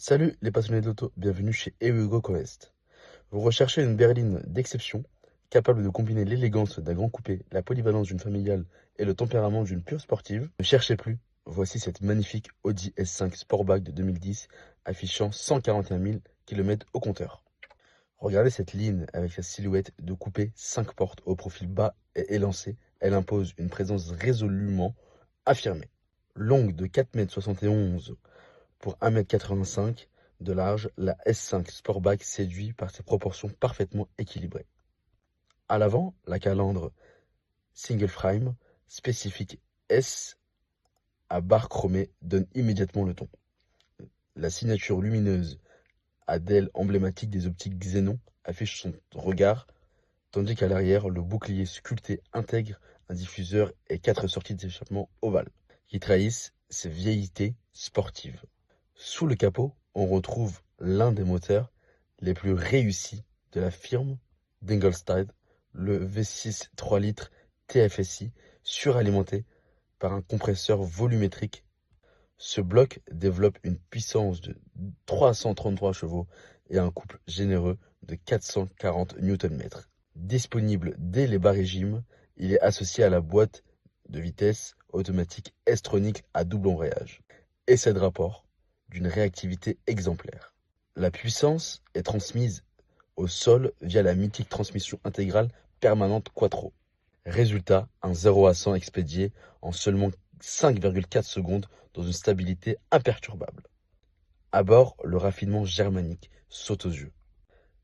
Salut les passionnés d'auto, bienvenue chez Ewego Coest. Vous recherchez une berline d'exception, capable de combiner l'élégance d'un grand coupé, la polyvalence d'une familiale et le tempérament d'une pure sportive? Ne cherchez plus, voici cette magnifique Audi S5 Sportback de 2010 affichant 141 000 km au compteur. Regardez cette ligne avec sa silhouette de coupé 5 portes au profil bas et élancé, elle impose une présence résolument affirmée. Longue de 4,71 m pour 1,85 m de large, la S5 Sportback séduit par ses proportions parfaitement équilibrées. À l'avant, la calandre single frame spécifique S à barre chromée donne immédiatement le ton. La signature lumineuse à d'ailes emblématique des optiques Xénon affiche son regard, tandis qu'à l'arrière, le bouclier sculpté intègre un diffuseur et 4 sorties d'échappement ovales, qui trahissent ses velléités sportives. Sous le capot, on retrouve l'un des moteurs les plus réussis de la firme d'Ingolstadt, le V6 3 litres TFSI, suralimenté par un compresseur volumétrique. Ce bloc développe une puissance de 333 chevaux et un couple généreux de 440 Nm. Disponible dès les bas régimes, il est associé à la boîte de vitesse automatique S-Tronic à double embrayage. Essai de rapport d'une réactivité exemplaire. La puissance est transmise au sol via la mythique transmission intégrale permanente Quattro. Résultat, un 0 à 100 expédié en seulement 5,4 secondes dans une stabilité imperturbable. À bord, le raffinement germanique saute aux yeux.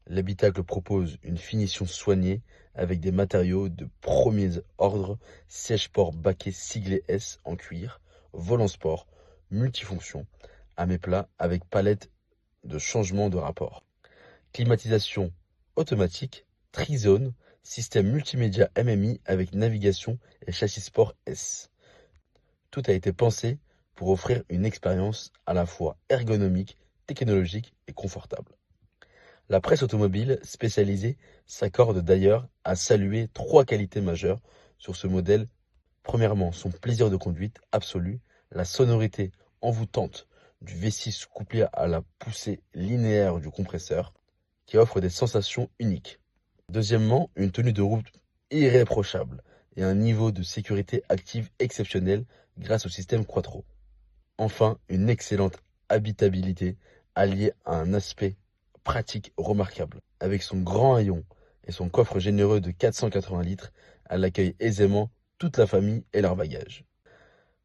L'habitacle propose une finition soignée avec des matériaux de premier ordre, siège-port baquet siglé S en cuir, volant sport, multifonction, à mes plats avec palette de changement de rapport. Climatisation automatique, trizone, système multimédia MMI avec navigation et châssis sport S. Tout a été pensé pour offrir une expérience à la fois ergonomique, technologique et confortable. La presse automobile spécialisée s'accorde d'ailleurs à saluer 3 qualités majeures sur ce modèle. Premièrement, son plaisir de conduite absolu, la sonorité envoûtante du V6 couplée à la poussée linéaire du compresseur, qui offre des sensations uniques. Deuxièmement, une tenue de route irréprochable et un niveau de sécurité active exceptionnel grâce au système Quattro. Enfin, une excellente habitabilité alliée à un aspect pratique remarquable. Avec son grand haillon et son coffre généreux de 480 litres, elle accueille aisément toute la famille et leurs bagages.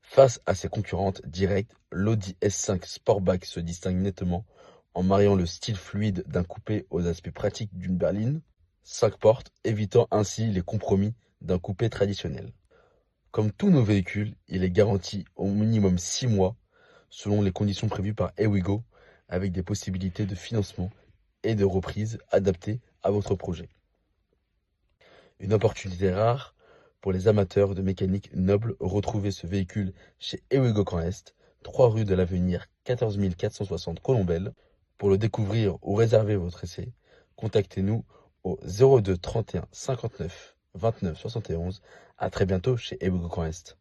Face à ses concurrentes directes, l'Audi S5 Sportback se distingue nettement en mariant le style fluide d'un coupé aux aspects pratiques d'une berline 5 portes, évitant ainsi les compromis d'un coupé traditionnel. Comme tous nos véhicules, il est garanti au minimum 6 mois selon les conditions prévues par Ewigo, avec des possibilités de financement et de reprise adaptées à votre projet. Une opportunité rare pour les amateurs de mécanique noble, retrouvez ce véhicule chez Ewego Grand Est, 3 rue de l'Avenir, 14 460 Colombelle. Pour le découvrir ou réserver votre essai, contactez-nous au 02 31 59 29 71. À très bientôt chez Ewego Grand Est.